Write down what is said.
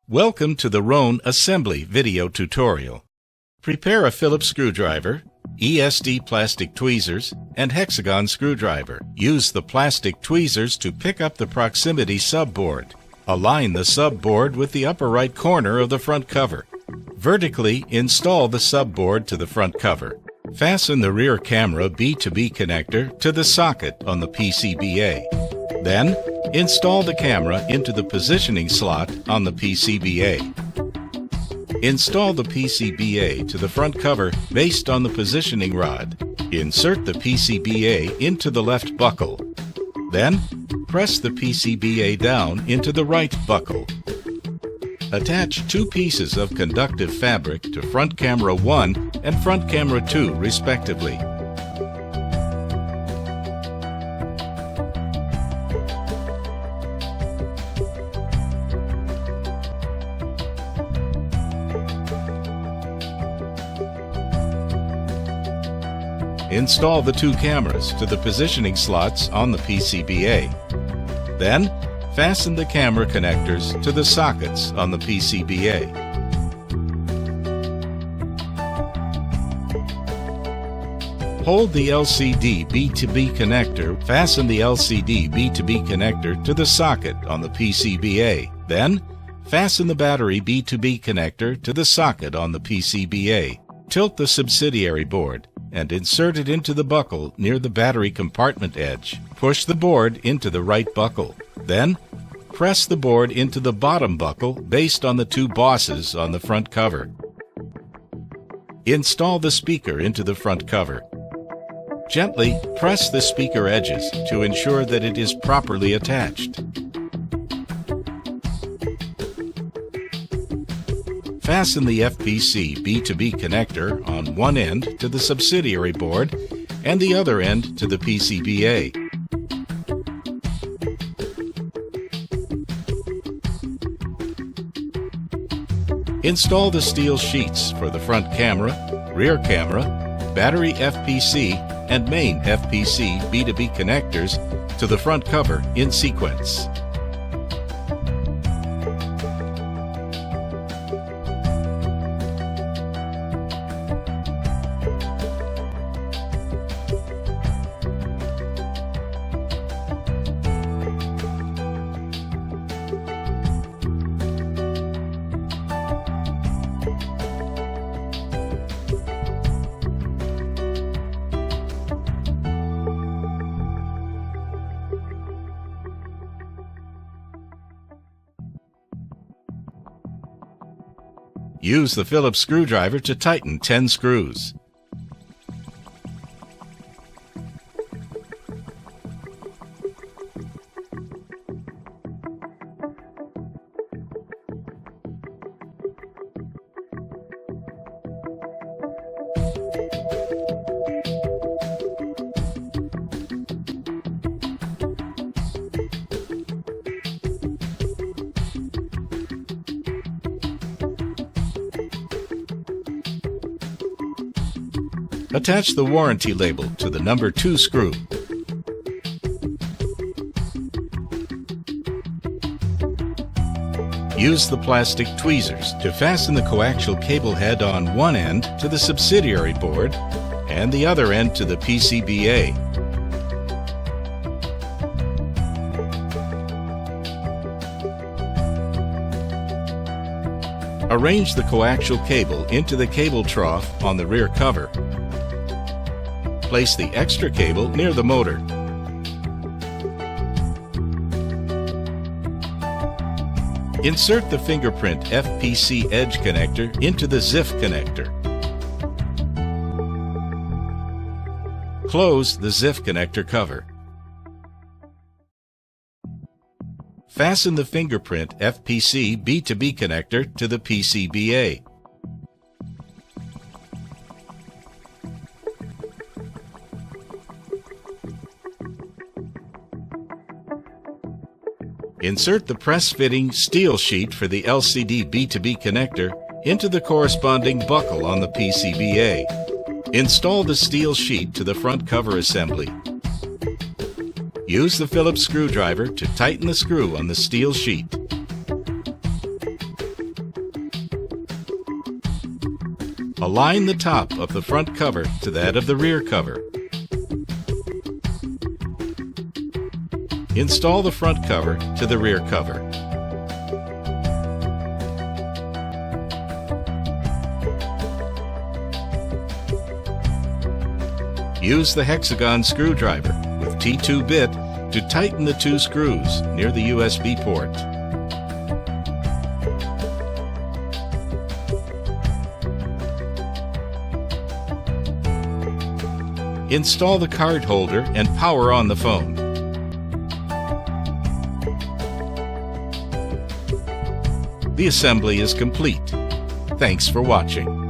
Welcome to the Rhone Assembly video tutorial. Prepare a Phillips screwdriver, ESD plastic tweezers, and hexagon screwdriver. Use the plastic tweezers to pick up the proximity subboard. Align the subboard with the upper right corner of the front cover. Vertically install the subboard to the front cover. Fasten the rear camera B2B connector to the socket on the PCBA. Then, install the camera into the positioning slot on the PCBA. Install the PCBA to the front cover based on the positioning rod. Insert the PCBA into the left buckle. Then, press the PCBA down into the right buckle. Attach two pieces of conductive fabric to front camera 1 and front camera 2 respectively. Install the two cameras to the positioning slots on the PCBA. Then, fasten the camera connectors to the sockets on the PCBA. Hold the LCD B2B connector. Fasten the LCD B2B connector to the socket on the PCBA. Then, fasten the battery B2B connector to the socket on the PCBA. Tilt the subsidiary board and insert it into the buckle near the battery compartment edge. Push the board into the right buckle. Then, press the board into the bottom buckle based on the two bosses on the front cover. Install the speaker into the front cover. Gently press the speaker edges to ensure that it is properly attached. Fasten the FPC B2B connector on one end to the subsidiary board and the other end to the PCBA. Install the steel sheets for the front camera, rear camera, battery FPC, and main FPC B2B connectors to the front cover in sequence. Use the Phillips screwdriver to tighten 10 screws. Attach the warranty label to the number 2 screw. Use the plastic tweezers to fasten the coaxial cable head on one end to the subsidiary board and the other end to the PCBA. Arrange the coaxial cable into the cable trough on the rear cover. Place the extra cable near the motor. Insert the fingerprint FPC edge connector into the ZIF connector. Close the ZIF connector cover. Fasten the fingerprint FPC B2B connector to the PCBA. Insert the press-fitting steel sheet for the LCD B2B connector into the corresponding buckle on the PCBA. Install the steel sheet to the front cover assembly. Use the Phillips screwdriver to tighten the screw on the steel sheet. Align the top of the front cover to that of the rear cover. Install the front cover to the rear cover. Use the hexagon screwdriver with T2 bit to tighten the two screws near the USB port. Install the card holder and power on the phone. The assembly is complete. Thanks for watching.